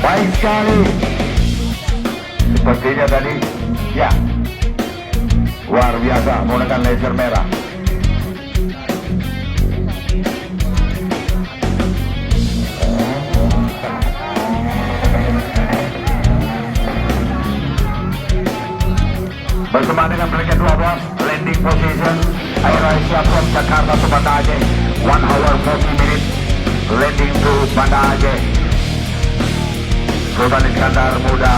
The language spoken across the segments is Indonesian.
Baik sekali. Sepertinya tadi, ya, luar biasa menggunakan laser merah. Bersama dengan mereka 12, landing position Air Asia from Jakarta to Banda Aceh, 1 hour 40 minutes, landing to Banda Aceh. Sultan Iskandar Muda.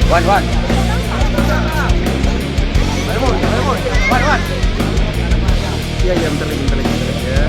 Wan. Wan. Iya, bentar lagi ya.